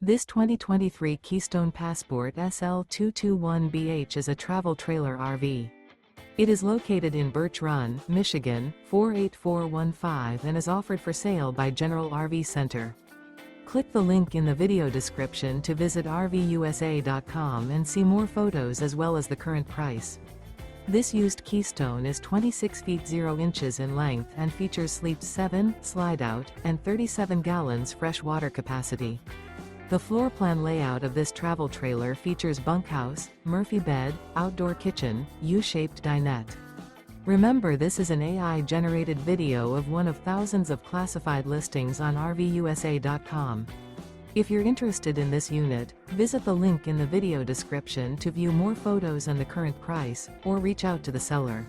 This 2023 Keystone Passport SL 221BH is a travel trailer RV. It is located in Birch Run, Michigan, 48415 and is offered for sale by General RV Center. Click the link in the video description to visit RVUSA.com and see more photos as well as the current price. This used Keystone is 26 feet 0 inches in length and features sleep 7, Slideout, and 37 gallons fresh water capacity. The floor plan layout of this travel trailer features bunkhouse, Murphy bed, outdoor kitchen, U-shaped dinette. Remember, this is an AI-generated video of one of thousands of classified listings on RVUSA.com. If you're interested in this unit, visit the link in the video description to view more photos and the current price, or reach out to the seller.